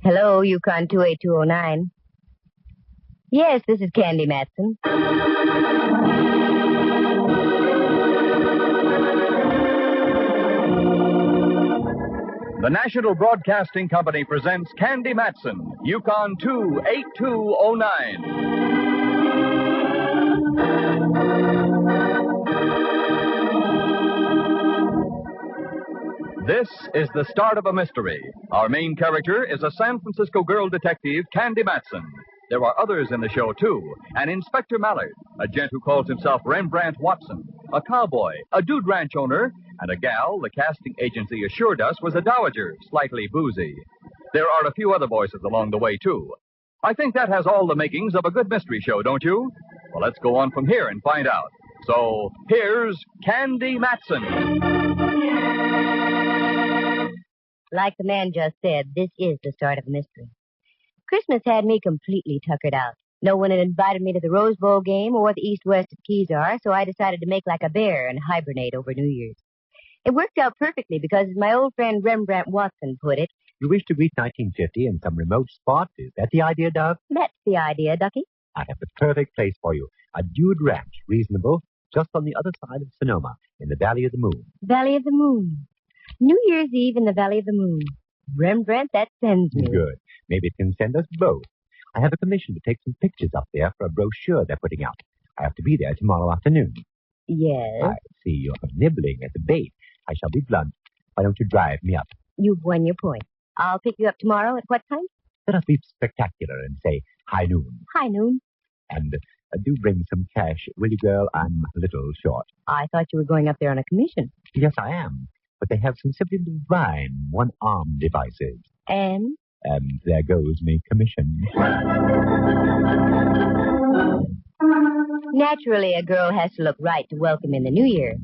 Hello, Yukon 28209. Yes, this is Candy Matson. The National Broadcasting Company presents Candy Matson, Yukon 28209. This is the start of a mystery. Our main character is a San Francisco girl detective, Candy Matson. There are others in the show, too. An Inspector Mallard, a gent who calls himself Rembrandt Watson, a cowboy, a dude ranch owner, and a gal the casting agency assured us was a dowager, slightly boozy. There are a few other voices along the way, too. I think that has all the makings of a good mystery show, don't you? Well, let's go on from here and find out. So, here's Candy Matson. Like the man just said, this is the start of a mystery. Christmas had me completely tuckered out. No one had invited me to the Rose Bowl game or what the east-west of keys are, so I decided to make like a bear and hibernate over New Year's. It worked out perfectly because, as my old friend Rembrandt Watson put it... You wish to greet 1950 in some remote spot? Is that the idea, Dove? That's the idea, Ducky. I have the perfect place for you. A dude ranch, reasonable, just on the other side of Sonoma, in the Valley of the Moon. Valley of the Moon. New Year's Eve in the Valley of the Moon. Rembrandt, that sends me. Good. Maybe it can send us both. I have a commission to take some pictures up there for a brochure they're putting out. I have to be there tomorrow afternoon. Yes? I see you're nibbling at the bait. I shall be blunt. Why don't you drive me up? You've won your point. I'll pick you up tomorrow at what time? Let us be spectacular and say high noon. High noon. And do bring some cash, will you, girl? I'm a little short. I thought you were going up there on a commission. Yes, I am. But they have some simply divine one-arm devices. And? And there goes me commission. Naturally, a girl has to look right to welcome in the new year.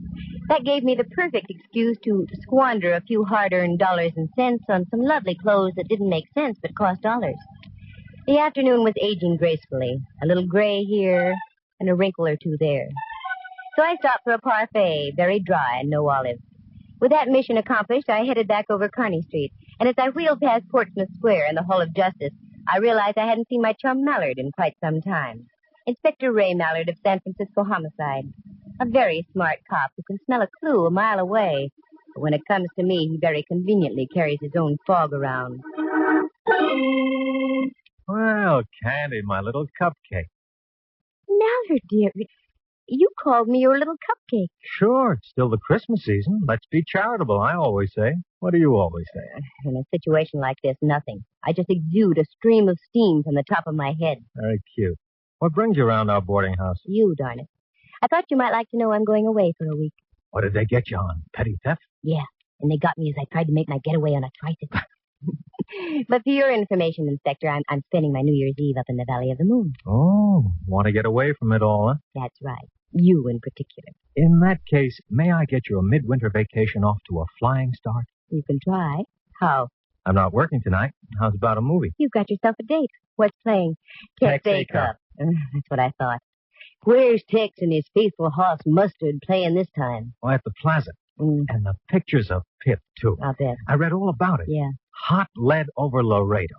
That gave me the perfect excuse to squander a few hard-earned dollars and cents on some lovely clothes that didn't make sense but cost dollars. The afternoon was aging gracefully. A little gray here and a wrinkle or two there. So I stopped for a parfait, very dry and no olives. With that mission accomplished, I headed back over Kearny Street. And as I wheeled past Portsmouth Square and the Hall of Justice, I realized I hadn't seen my chum Mallard in quite some time. Inspector Ray Mallard of San Francisco Homicide. A very smart cop who can smell a clue a mile away. But when it comes to me, he very conveniently carries his own fog around. Well, Candy, my little cupcake. Mallard, dear, you called me your little cupcake. Sure, it's still the Christmas season. Let's be charitable, I always say. What do you always say? In a situation like this, nothing. I just exude a stream of steam from the top of my head. Very cute. What brings you around our boarding house? You, darn it. I thought you might like to know I'm going away for a week. What did they get you on? Petty theft? Yeah, and they got me as I tried to make my getaway on a tricycle. But for your information, Inspector, I'm spending my New Year's Eve up in the Valley of the Moon. Oh, want to get away from it all, huh? That's right. You in particular. In that case, may I get you a midwinter vacation off to a flying start? You can try. How? I'm not working tonight. How's about a movie? You've got yourself a date. What's playing? Tex A Cup. That's what I thought. Where's Tex and his faithful horse Mustard playing this time? Oh, at the Plaza. And the pictures of Pip, too. I'll bet. I read all about it. Yeah. Hot lead over Laredo.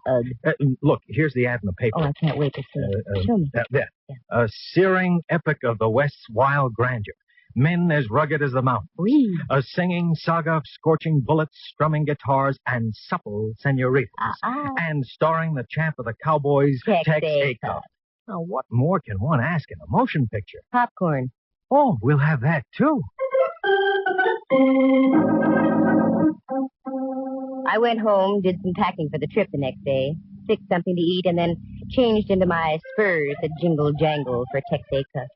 Look, here's the ad in the paper. Oh, I can't wait to see it. Show me. There. Yeah. A searing epic of the West's wild grandeur. Men as rugged as the mountains. Whee. A singing saga of scorching bullets, strumming guitars, and supple senoritas. And starring the champ of the Cowboys, Tex A Cup. Now, what more can one ask in a motion picture? Popcorn. Oh, we'll have that, too. I went home, did some packing for the trip the next day, fixed something to eat, and then changed into my spurs that jingle-jangle for Tex A Cup.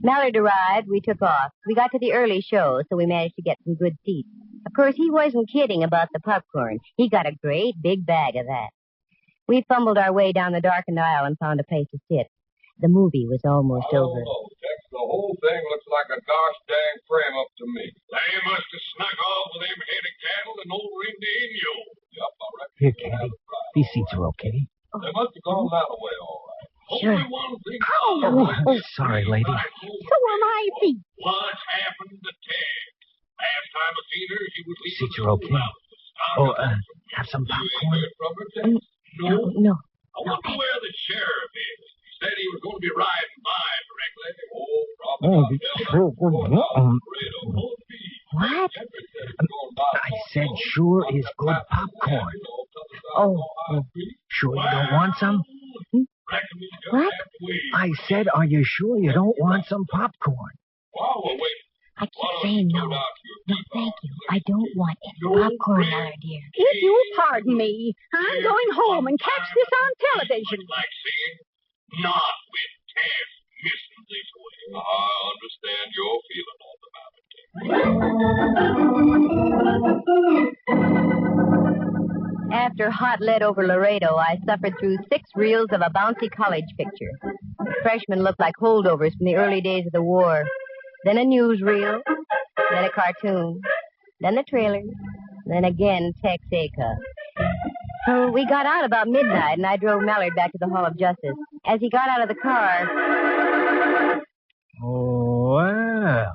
Mallard arrived, we took off. We got to the early show, so we managed to get some good seats. Of course, he wasn't kidding about the popcorn. He got a great big bag of that. We fumbled our way down the darkened aisle and found a place to sit. The movie was almost over. Oh, Tex, the whole thing looks like a gosh dang frame up to me. They must have snuck off with them head of cattle and over into Inyo. Yep, I reckon. Here, Candy. These seats are okay. They must have gone that way, all right. Sure. Only one thing. Oh, sorry, lady. So am I, Pete. What's happened to Tex? See, you're okay. Oh, have some popcorn? No. I wonder where the sheriff is. He said he was going to be riding by directly. What? I said sure is good popcorn. Oh. Sure you don't want some? What? I said, are you sure you don't want some popcorn? I keep saying no. No, thank you. I don't want any popcorn, Mallard, dear. If you'll pardon me, I'm going home and catch this on television. Like singing, not with Tess missing this way. I understand your feeling all about it. After hot lead over Laredo, I suffered through 6 reels of a bouncy college picture. Freshmen looked like holdovers from the early days of the war. Then a newsreel, then a cartoon, then the trailers, then again Texaco. So we got out about midnight, and I drove Mallard back to the Hall of Justice. As he got out of the car... Well.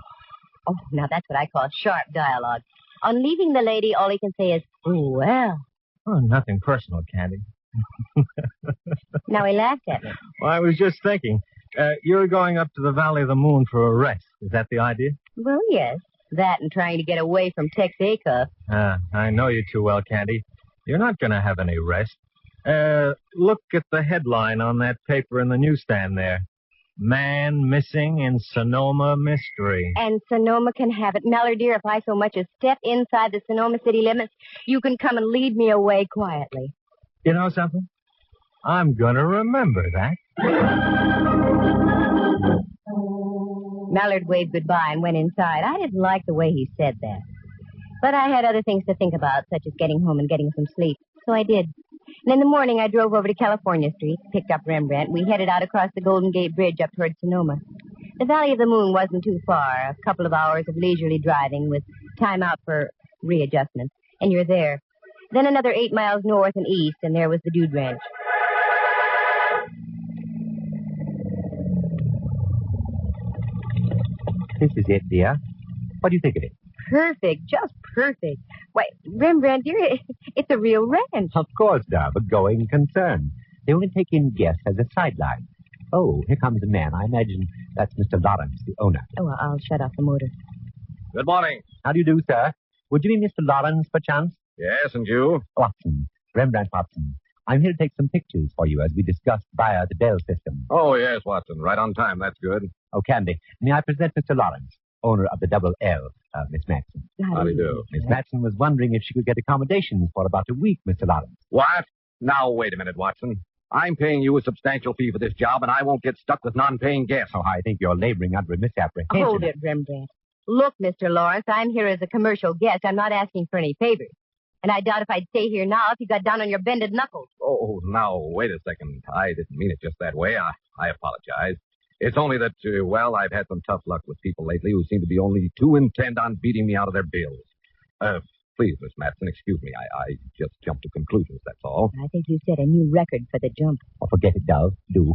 Oh, now that's what I call sharp dialogue. On leaving the lady, all he can say is, oh, well. Oh, nothing personal, Candy. Now he laughed at me. Well, I was just thinking. You're going up to the Valley of the Moon for a rest. Is that the idea? Well, yes. That and trying to get away from Texaco. I know you too well, Candy. You're not going to have any rest. Look at the headline on that paper in the newsstand there. Man missing in Sonoma mystery. And Sonoma can have it. Mallard, dear, if I so much as step inside the Sonoma city limits, you can come and lead me away quietly. You know something? I'm going to remember that. Mallard waved goodbye and went inside. I didn't like the way he said that. But I had other things to think about, such as getting home and getting some sleep. So I did. And in the morning, I drove over to California Street, picked up Rembrandt. We headed out across the Golden Gate Bridge up toward Sonoma. The Valley of the Moon wasn't too far, a couple of hours of leisurely driving with time out for readjustment. And you're there. Then another 8 miles north and east, and there was the Dude Ranch. This is it, dear. What do you think of it? Perfect, just perfect. Why, Rembrandt, dear, it's a real ranch. Of course, Dove, a going concern. They only take in guests as a sideline. Oh, here comes a man. I imagine that's Mr. Lawrence, the owner. Oh, well, I'll shut off the motor. Good morning. How do you do, sir? Would you be Mr. Lawrence, perchance? Yes, and you? Watson, Rembrandt Watson. I'm here to take some pictures for you as we discussed via the Bell system. Oh, yes, Watson. Right on time. That's good. Oh, Candy, may I present Mr. Lawrence, owner of the Double L, Miss Matson. How do you do? Miss Matson was wondering if she could get accommodations for about a week, Mr. Lawrence. What? Now, wait a minute, Watson. I'm paying you a substantial fee for this job, and I won't get stuck with non-paying guests. Oh, I think you're laboring under a misapprehension. Hold it, Rembrandt. Look, Mr. Lawrence, I'm here as a commercial guest. I'm not asking for any favors. And I doubt if I'd stay here now if you got down on your bended knuckles. Oh, now, wait a second. I didn't mean it just that way. I apologize. It's only that, well, I've had some tough luck with people lately who seem to be only too intent on beating me out of their bills. Please, Miss Matson, excuse me. I just jumped to conclusions, that's all. I think you set a new record for the jump. Oh, forget it, Dove. Do.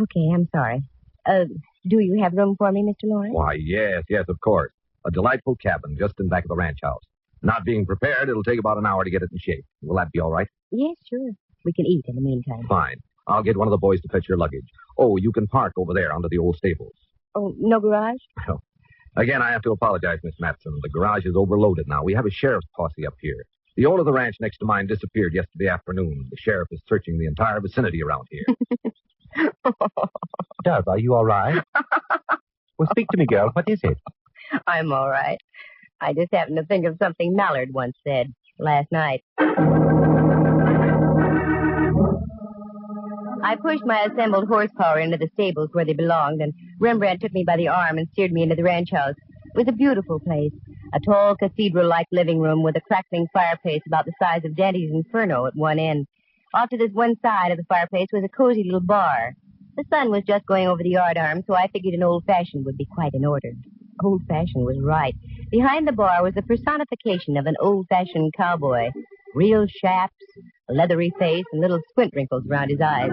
Okay, I'm sorry. Do you have room for me, Mr. Lawrence? Why, yes, of course. A delightful cabin just in back of the ranch house. Not being prepared, it'll take about an hour to get it in shape. Will that be all right? Yes, sure. We can eat in the meantime. Fine. I'll get one of the boys to fetch your luggage. Oh, you can park over there under the old stables. Oh, no garage? Well, again, I have to apologize, Miss Matson. The garage is overloaded now. We have a sheriff's posse up here. The owner of the ranch next to mine disappeared yesterday afternoon. The sheriff is searching the entire vicinity around here. Dove, are you all right? Well, speak to me, girl. What is it? I'm all right. I just happened to think of something Mallard once said last night. I pushed my assembled horsepower into the stables where they belonged, and Rembrandt took me by the arm and steered me into the ranch house. It was a beautiful place, a tall cathedral-like living room with a crackling fireplace about the size of Dante's Inferno at one end. Off to this one side of the fireplace was a cozy little bar. The sun was just going over the yardarm, so I figured an old-fashioned would be quite in order. Old-fashioned was right. Behind the bar was the personification of an old-fashioned cowboy. Real chaps, a leathery face, and little squint wrinkles around his eyes.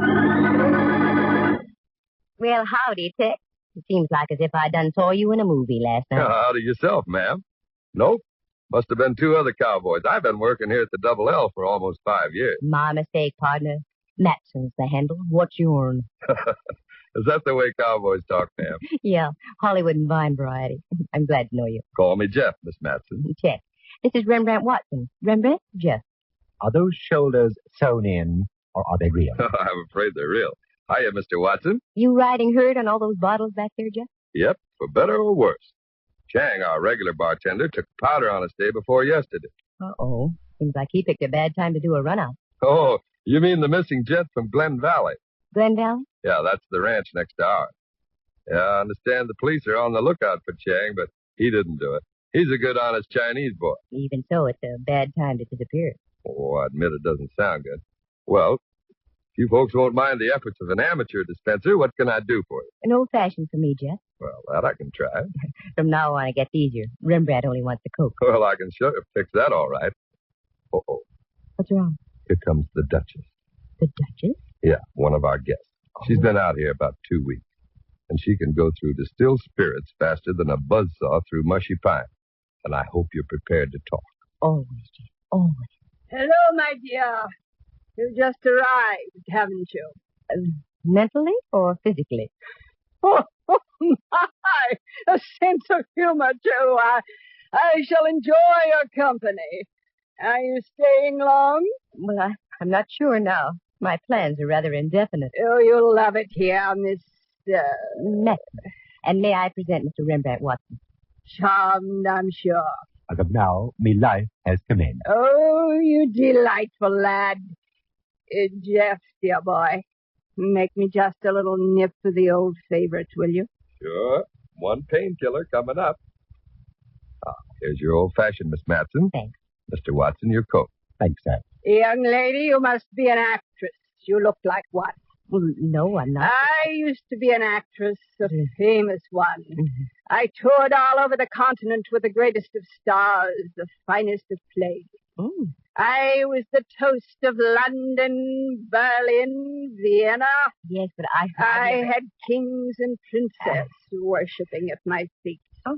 Well, howdy, Tex. It seems like as if I done saw you in a movie last night. Howdy yourself, ma'am. Nope. Must have been two other cowboys. I've been working here at the Double L for almost 5 years. My mistake, partner. Matson's the handle. What's yourn? Is that the way cowboys talk, ma'am? Yeah, Hollywood and Vine variety. I'm glad to know you. Call me Jeff, Miss Matson. Check. This is Rembrandt Watson. Rembrandt? Jeff. Are those shoulders sewn in, or are they real? I'm afraid they're real. Hiya, Mr. Watson. You riding herd on all those bottles back there, Jeff? Yep, for better or worse. Chang, our regular bartender, took powder on us day before yesterday. Uh-oh. Seems like he picked a bad time to do a run-out. Oh, you mean the missing jet from Glen Valley? Glen Valley? Yeah, that's the ranch next to ours. Yeah, I understand the police are on the lookout for Chang, but he didn't do it. He's a good, honest Chinese boy. Even so, it's a bad time to disappear. Oh, I admit it doesn't sound good. Well, if you folks won't mind the efforts of an amateur dispenser, what can I do for you? An old-fashioned for me, Jeff. Well, that I can try. From now on, it gets easier. Rembrandt only wants the Coke. Well, I can show you. Fix that all right. Uh-oh. What's wrong? Here comes the Duchess. The Duchess? Yeah, one of our guests. She's been out here about 2 weeks, and she can go through distilled spirits faster than a buzzsaw through mushy pine. And I hope you're prepared to talk. Always, Jeff. Always. Hello, my dear. You just arrived, haven't you? Mentally or physically? Oh, my! A sense of humor, too. I shall enjoy your company. Are you staying long? Well, I'm not sure now. My plans are rather indefinite. Oh, you'll love it here, Miss... Matson. And may I present Mr. Rembrandt Watson? Charmed, I'm sure. As of now, me life has commenced. Oh, you delightful lad. Jeff, dear boy, make me just a little nip of the old favorite, will you? Sure. One painkiller coming up. Here's your old-fashioned, Miss Matson. Thanks. Mr. Watson, your coat. Thanks, sir. Young lady, you must be an actress. You look like one. Well, no, I'm not. I used to be an actress, a famous one. I toured all over the continent with the greatest of stars, the finest of plays. I was the toast of London, Berlin, Vienna. Yes, but I had kings and princesses worshipping at my feet. Oh.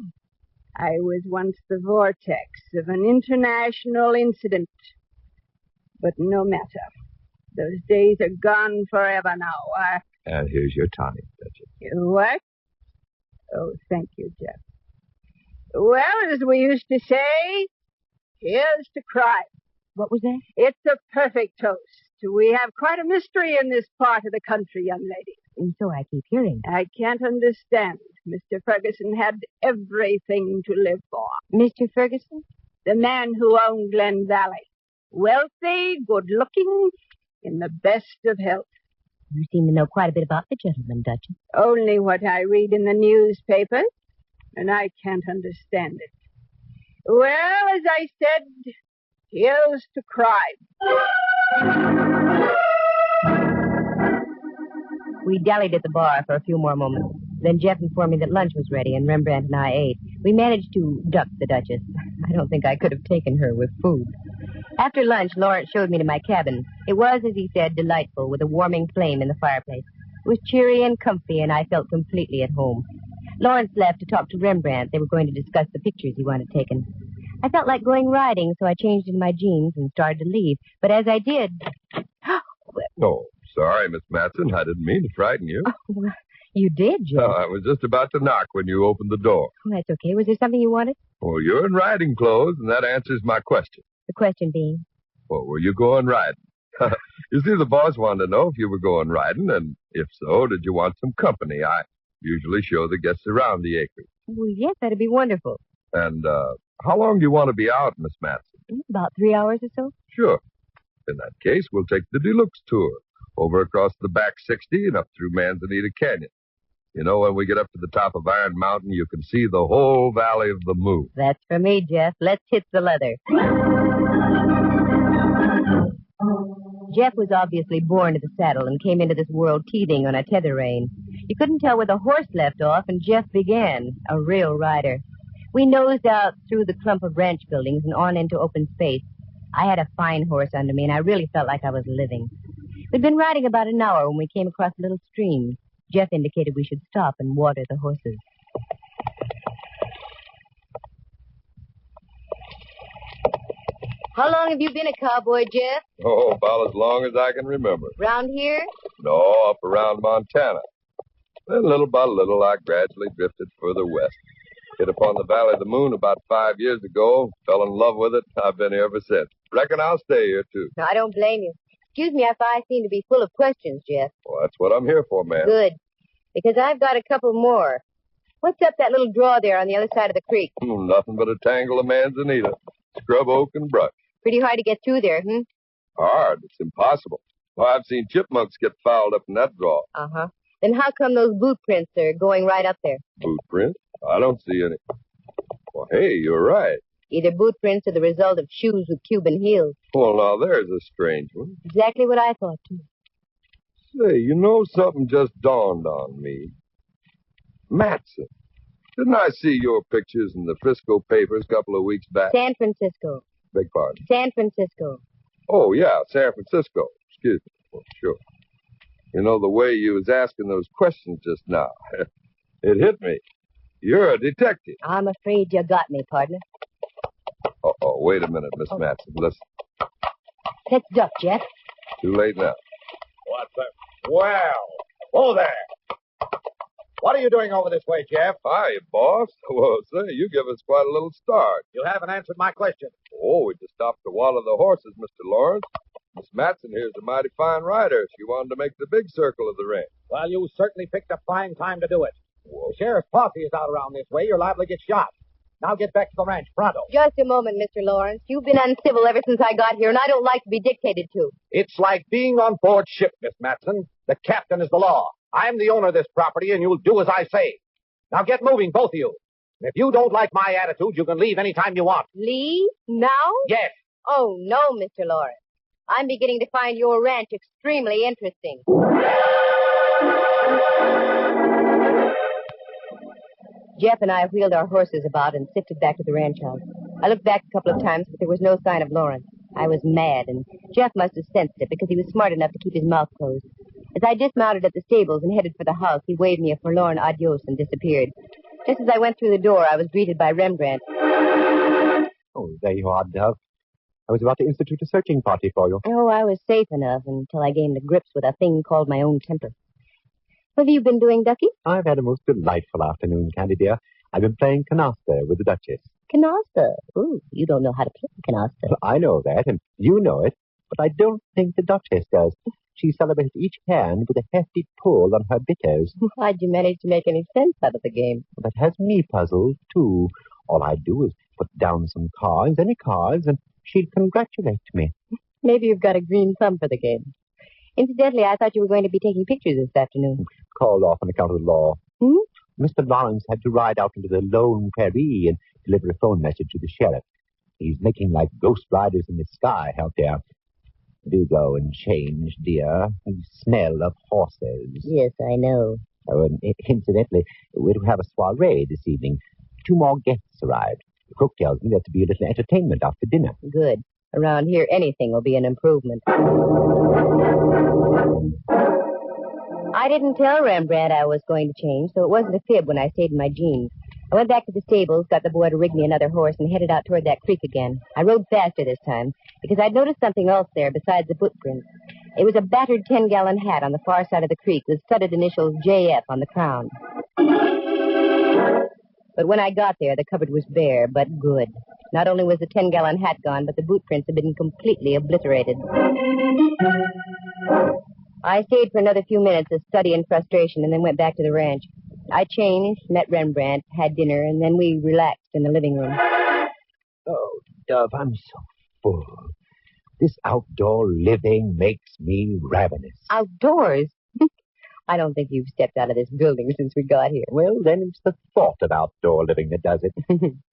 I was once the vortex of an international incident. But no matter. Those days are gone forever now. And here's your tonic, Duchess. What? Oh, thank you, Jeff. Well, as we used to say, here's to crime. What was that? It's a perfect toast. We have quite a mystery in this part of the country, young lady. And so I keep hearing. I can't understand. Mr. Ferguson had everything to live for. Mr. Ferguson? The man who owned Glen Valley. Wealthy, good-looking, in the best of health. You seem to know quite a bit about the gentleman, Duchess. Only what I read in the newspapers, and I can't understand it. Well, as I said, here's to crime. We dallied at the bar for a few more moments. Then Jeff informed me that lunch was ready, and Rembrandt and I ate. We managed to duck the Duchess. I don't think I could have taken her with food. After lunch, Lawrence showed me to my cabin. It was, as he said, delightful, with a warming flame in the fireplace. It was cheery and comfy, and I felt completely at home. Lawrence left to talk to Rembrandt. They were going to discuss the pictures he wanted taken. I felt like going riding, so I changed into my jeans and started to leave. But as I did... Oh, sorry, Miss Matson. I didn't mean to frighten you. Oh, you did, Jeff. I was just about to knock when you opened the door. Oh, that's okay. Was there something you wanted? Well, you're in riding clothes, and that answers my question. The question being? Well, were you going riding? You see, the boss wanted to know if you were going riding, and if so, did you want some company? I usually show the guests around the acreage. Well, yes, that'd be wonderful. And how long do you want to be out, Miss Matson? About 3 hours or so. Sure. In that case, we'll take the deluxe tour, over across the back 60 and up through Manzanita Canyon. You know, when we get up to the top of Iron Mountain, you can see the whole Valley of the Moon. That's for me, Jeff. Let's hit the leather. Jeff was obviously born to the saddle and came into this world teething on a tether rein. You couldn't tell where the horse left off, and Jeff began, a real rider. We nosed out through the clump of ranch buildings and on into open space. I had a fine horse under me, and I really felt like I was living. We'd been riding about an hour when we came across a little stream. Jeff indicated we should stop and water the horses. How long have you been a cowboy, Jeff? Oh, about as long as I can remember. Round here? No, up around Montana. Then little by little, I gradually drifted further west. Hit upon the Valley of the Moon about 5 years ago. Fell in love with it. I've been here ever since. Reckon I'll stay here, too. No, I don't blame you. Excuse me if I seem to be full of questions, Jeff. Well, that's what I'm here for, ma'am. Good. Because I've got a couple more. What's up that little draw there on the other side of the creek? Nothing but a tangle of manzanita. Scrub oak and brush. Pretty hard to get through there, Hard. It's impossible. Well, I've seen chipmunks get fouled up in that draw. Uh-huh. Then how come those boot prints are going right up there? Boot print? I don't see any. Well, hey, you're right. Either boot prints or the result of shoes with Cuban heels. Well, now, there's a strange one. Exactly what I thought, too. Say, you know, something just dawned on me. Matson. Didn't I see your pictures in the Frisco papers a couple of weeks back? San Francisco. Beg pardon? San Francisco. Oh, yeah, San Francisco. Excuse me. Well, sure. You know, the way you was asking those questions just now, it hit me. You're a detective. I'm afraid you got me, partner. Uh-oh, wait a minute, Miss Matson. Listen. Let's duck, Jeff. Too late now. What's that? Well, whoa there. What are you doing over this way, Jeff? Hi, boss. Well, say, you give us quite a little start. You haven't answered my question. Oh, we just stopped to water the horses, Mr. Lawrence. Miss Matson here's a mighty fine rider. She wanted to make the big circle of the ring. Well, you certainly picked a fine time to do it. Whoa. The sheriff's posse is out around this way. You're liable to get shot. Now get back to the ranch, pronto. Just a moment, Mr. Lawrence. You've been uncivil ever since I got here, and I don't like to be dictated to. It's like being on board ship, Miss Matson. The captain is the law. I'm the owner of this property, and you'll do as I say. Now get moving, both of you. And if you don't like my attitude, you can leave any time you want. Leave? Now? Yes. Oh, no, Mr. Lawrence. I'm beginning to find your ranch extremely interesting. Jeff and I wheeled our horses about and sifted back to the ranch house. I looked back a couple of times, but there was no sign of Lawrence. I was mad, and Jeff must have sensed it because he was smart enough to keep his mouth closed. As I dismounted at the stables and headed for the house, he waved me a forlorn adios and disappeared. Just as I went through the door, I was greeted by Rembrandt. Oh, there you are, Dove. I was about to institute a searching party for you. Oh, I was safe enough until I gained the grips with a thing called my own temper. What have you been doing, Ducky? I've had a most delightful afternoon, Candy dear. I've been playing canasta with the Duchess. Canasta? Ooh, you don't know how to play canasta. I know that, and you know it, but I don't think the Duchess does. She celebrates each hand with a hefty pull on her bitters. How'd you manage to make any sense out of the game? That has me puzzled, too. All I do is put down some cards, any cards, and she'd congratulate me. Maybe you've got a green thumb for the game. Incidentally, I thought you were going to be taking pictures this afternoon. Called off on account of the law. Mr. Lawrence had to ride out into the lone prairie and deliver a phone message to the sheriff. He's making like ghost riders in the sky out there. Do go and change, dear. You smell of horses. Yes, I know. Oh, and incidentally, we're to have a soiree this evening. 2 more guests arrived. The cook tells me there's to be a little entertainment after dinner. Good. Around here, anything will be an improvement. I didn't tell Rembrandt I was going to change, so it wasn't a fib when I stayed in my jeans. I went back to the stables, got the boy to rig me another horse, and headed out toward that creek again. I rode faster this time, because I'd noticed something else there besides the footprints. It was a battered 10-gallon hat on the far side of the creek with studded initials JF on the crown. But when I got there, the cupboard was bare, but good. Not only was the 10-gallon hat gone, but the boot prints had been completely obliterated. I stayed for another few minutes of study and frustration and then went back to the ranch. I changed, met Rembrandt, had dinner, and then we relaxed in the living room. Oh, Dove, I'm so full. This outdoor living makes me ravenous. Outdoors? I don't think you've stepped out of this building since we got here. Well, then it's the thought of outdoor living that does it.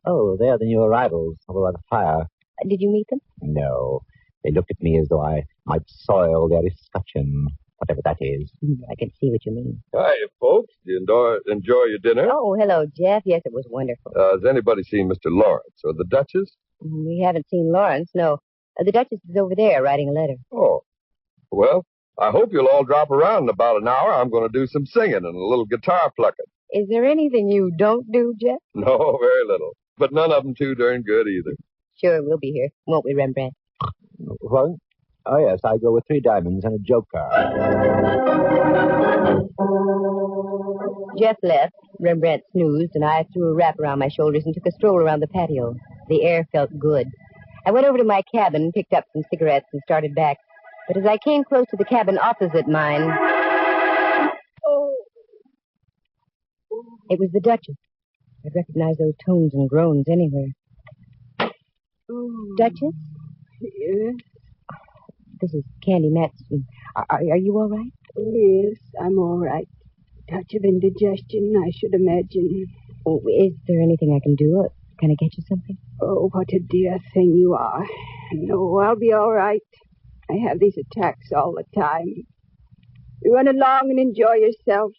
Oh, there the new arrivals over by the fire. Did you meet them? No. They looked at me as though I might soil their escutcheon, whatever that is. I can see what you mean. Hi, folks. Do you enjoy your dinner? Oh, hello, Jeff. Yes, it was wonderful. Has anybody seen Mr. Lawrence or the Duchess? We haven't seen Lawrence, no. The Duchess is over there writing a letter. Oh. Well, I hope you'll all drop around in about an hour. I'm going to do some singing and a little guitar plucking. Is there anything you don't do, Jeff? No, very little. But none of them too darn good either. Sure, we'll be here. Won't we, Rembrandt? What? Oh, yes, I go with 3 diamonds and a joke card. Jeff left. Rembrandt snoozed, and I threw a wrap around my shoulders and took a stroll around the patio. The air felt good. I went over to my cabin, picked up some cigarettes, and started back. But as I came close to the cabin opposite mine... It was the Duchess. I'd recognize those tones and groans anywhere. Duchess? Yes? This is Candy Matson. Are you all right? Yes, I'm all right. Touch of indigestion, I should imagine. Oh, is there anything I can do? Can I get you something? Oh, what a dear thing you are. No, I'll be all right. I have these attacks all the time. You run along and enjoy yourself.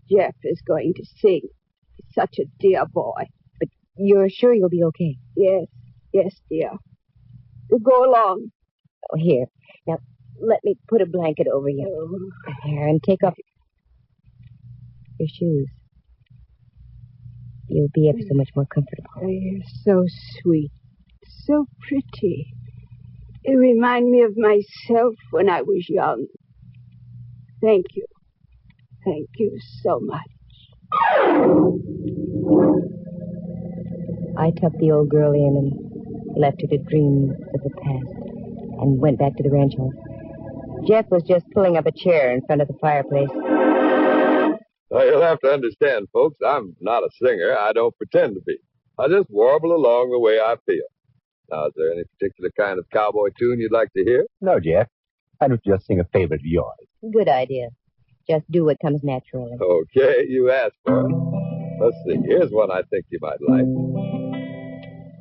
Jeff is going to sing. He's such a dear boy. But you're sure you'll be okay? Yes, dear. You go along. Oh, here. Now, let me put a blanket over you. Oh. Here, and take off your shoes. You'll be ever so much more comfortable. Oh, you're so sweet. So pretty. You remind me of myself when I was young. Thank you. Thank you so much. I tucked the old girl in and left her to dream of the past and went back to the ranch house. Jeff was just pulling up a chair in front of the fireplace. Now, you'll have to understand, folks, I'm not a singer. I don't pretend to be. I just warble along the way I feel. Now, is there any particular kind of cowboy tune you'd like to hear? No, Jeff. Why don't you just sing a favorite of yours? Good idea. Just do what comes naturally. Okay, you asked for it. Let's see. Here's one I think you might like.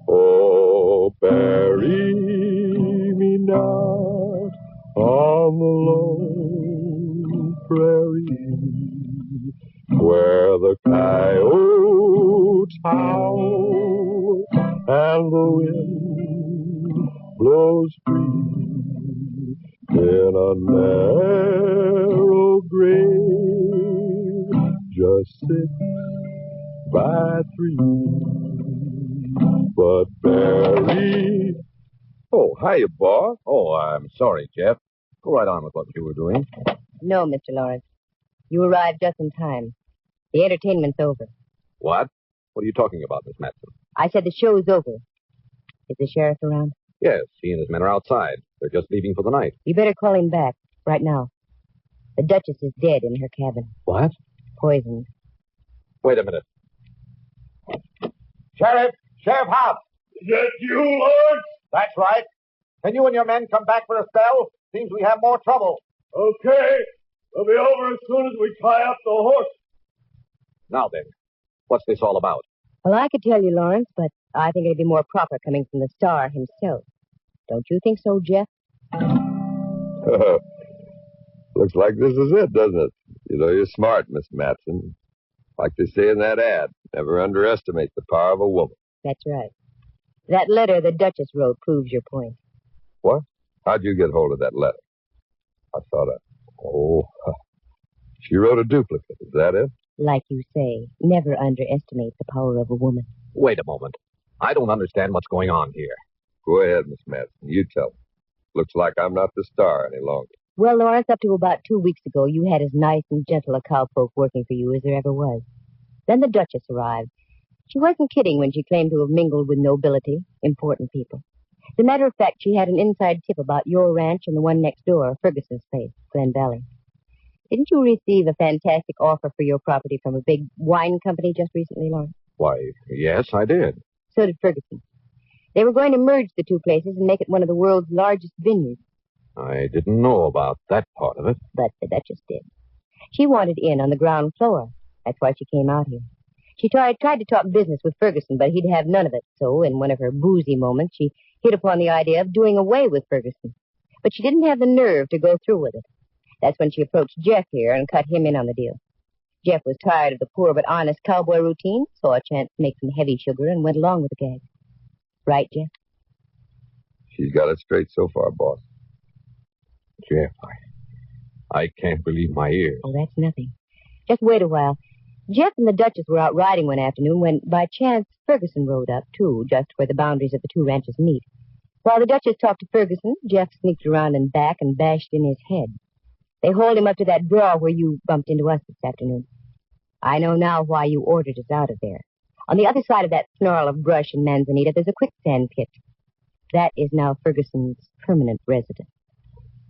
Oh, bury me not on the lone prairie, where the coyotes howl and the wind blows free in a narrow grave, just 6x3. But bury... Oh, hiya, boss. Oh, I'm sorry, Jeff. Go right on with what you were doing. No, Mr. Lawrence. You arrived just in time. The entertainment's over. What? What are you talking about, Miss Matson? I said the show's over. Is the sheriff around? Yes, he and his men are outside. They're just leaving for the night. You better call him back, right now. The Duchess is dead in her cabin. What? Poisoned. Wait a minute. Sheriff Hobbs. Is that you, Lord? That's right. Can you and your men come back for a spell? Seems we have more trouble. Okay. We'll be over as soon as we tie up the horse. Now then, what's this all about? Well, I could tell you, Lawrence, but I think it'd be more proper coming from the star himself. Don't you think so, Jeff? Looks like this is it, doesn't it? You know, you're smart, Miss Matson. Like they say in that ad, never underestimate the power of a woman. That's right. That letter the Duchess wrote proves your point. What? How'd you get hold of that letter? I thought she wrote a duplicate. Is that it? Like you say, never underestimate the power of a woman. Wait a moment. I don't understand what's going on here. Go ahead, Miss Matson. You tell me. Looks like I'm not the star any longer. Well, Lawrence, up to about 2 weeks ago, you had as nice and gentle a cowpoke working for you as there ever was. Then the Duchess arrived. She wasn't kidding when she claimed to have mingled with nobility, important people. As a matter of fact, she had an inside tip about your ranch and the one next door, Ferguson's place, Glen Valley. Didn't you receive a fantastic offer for your property from a big wine company just recently, Lawrence? Why, yes, I did. So did Ferguson. They were going to merge the two places and make it one of the world's largest vineyards. I didn't know about that part of it. But the Duchess did. She wanted in on the ground floor. That's why she came out here. She tried to talk business with Ferguson, but he'd have none of it. So, in one of her boozy moments, she hit upon the idea of doing away with Ferguson. But she didn't have the nerve to go through with it. That's when she approached Jeff here and cut him in on the deal. Jeff was tired of the poor but honest cowboy routine, saw a chance to make some heavy sugar, and went along with the gag. Right, Jeff? She's got it straight so far, boss. Jeff, I can't believe my ears. Oh, that's nothing. Just wait a while. Jeff and the Duchess were out riding one afternoon when, by chance, Ferguson rode up, too, just where the boundaries of the two ranches meet. While the Duchess talked to Ferguson, Jeff sneaked around and back and bashed in his head. They hauled him up to that draw where you bumped into us this afternoon. I know now why you ordered us out of there. On the other side of that snarl of brush in Manzanita, there's a quicksand pit. That is now Ferguson's permanent residence.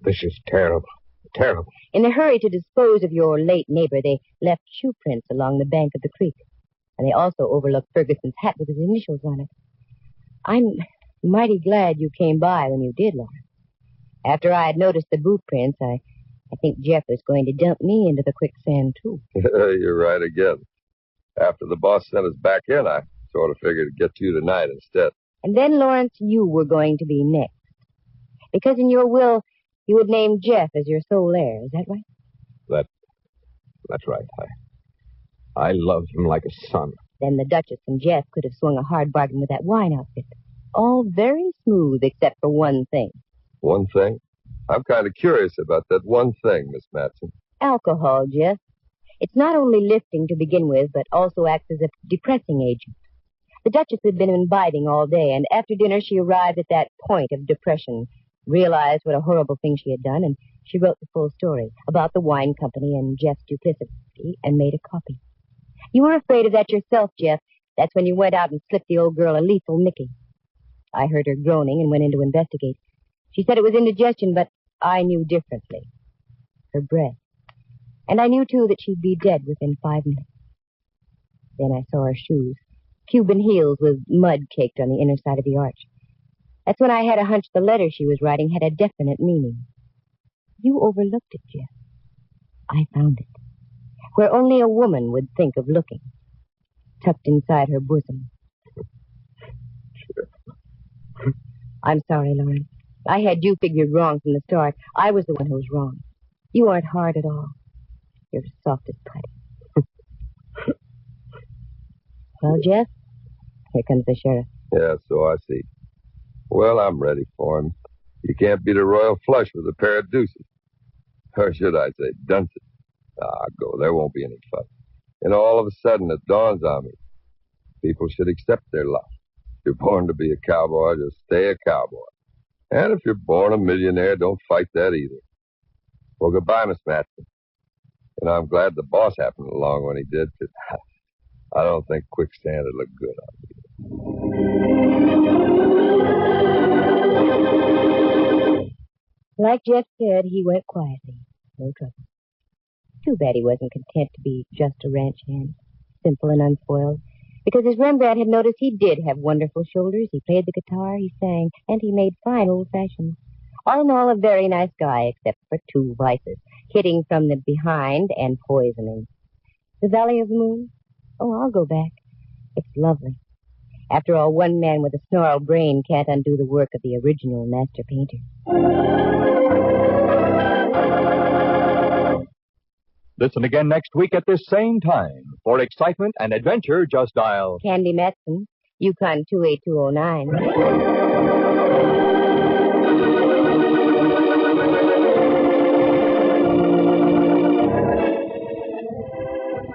This is terrible. Terrible. In a hurry to dispose of your late neighbor, they left shoe prints along the bank of the creek. And they also overlooked Ferguson's hat with his initials on it. I'm mighty glad you came by when you did, Laura. After I had noticed the boot prints, I think Jeff was going to dump me into the quicksand, too. You're right again. After the boss sent us back in, I sort of figured to get you tonight instead. And then, Lawrence, you were going to be next. Because in your will, you had named Jeff as your sole heir. Is that right? That's right. I love him like a son. Then the Duchess and Jeff could have swung a hard bargain with that wine outfit. All very smooth except for one thing. One thing? I'm kind of curious about that one thing, Miss Matson. Alcohol, Jeff. It's not only lifting to begin with, but also acts as a depressing agent. The Duchess had been imbibing all day, and after dinner she arrived at that point of depression, realized what a horrible thing she had done, and she wrote the full story about the wine company and Jeff's duplicity and made a copy. You were afraid of that yourself, Jeff. That's when you went out and slipped the old girl a lethal Mickey. I heard her groaning and went in to investigate. She said it was indigestion, but I knew differently. Her breath. And I knew, too, that she'd be dead within 5 minutes. Then I saw her shoes. Cuban heels with mud caked on the inner side of the arch. That's when I had a hunch the letter she was writing had a definite meaning. You overlooked it, Jeff. I found it. Where only a woman would think of looking. Tucked inside her bosom. I'm sorry, Lawrence. I had you figured wrong from the start. I was the one who was wrong. You aren't hard at all. You're soft as putty. Well, Jeff, here comes the sheriff. Yeah, so I see. Well, I'm ready for him. You can't beat a royal flush with a pair of deuces. Or should I say dunces? Go. There won't be any fuss. And all of a sudden it dawns on me. People should accept their lot. If you're born to be a cowboy, just stay a cowboy. And if you're born a millionaire, don't fight that either. Well, goodbye, Miss Matson. And I'm glad the boss happened along when he did, because I don't think quicksand would look good on me. Like Jeff said, he went quietly. No trouble. Too bad he wasn't content to be just a ranch hand, simple and unspoiled. Because as Rembrandt had noticed, he did have wonderful shoulders. He played the guitar, he sang, and he made fine old fashions. All in all, a very nice guy, except for 2 vices, hitting from the behind and poisoning. The Valley of the Moon? Oh, I'll go back. It's lovely. After all, one man with a snarled brain can't undo the work of the original master painter. Listen again next week at this same time. For excitement and adventure, just dial Candy Matson, Yukon 28209.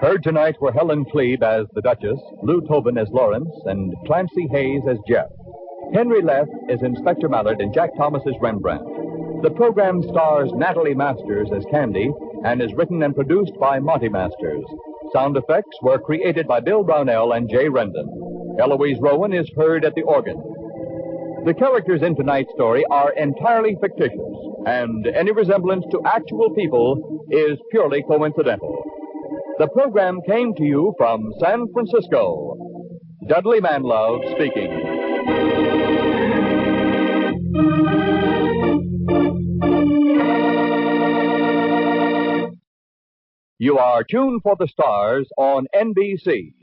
Heard tonight were Helen Klebe as the Duchess, Lou Tobin as Lawrence, and Clancy Hayes as Jeff. Henry Leff is Inspector Mallard and Jack Thomas as Rembrandt. The program stars Natalie Masters as Candy and is written and produced by Monty Masters. Sound effects were created by Bill Brownell and Jay Rendon. Eloise Rowan is heard at the organ. The characters in tonight's story are entirely fictitious, and any resemblance to actual people is purely coincidental. The program came to you from San Francisco. Dudley Manlove speaking. You are tuned for the stars on NBC.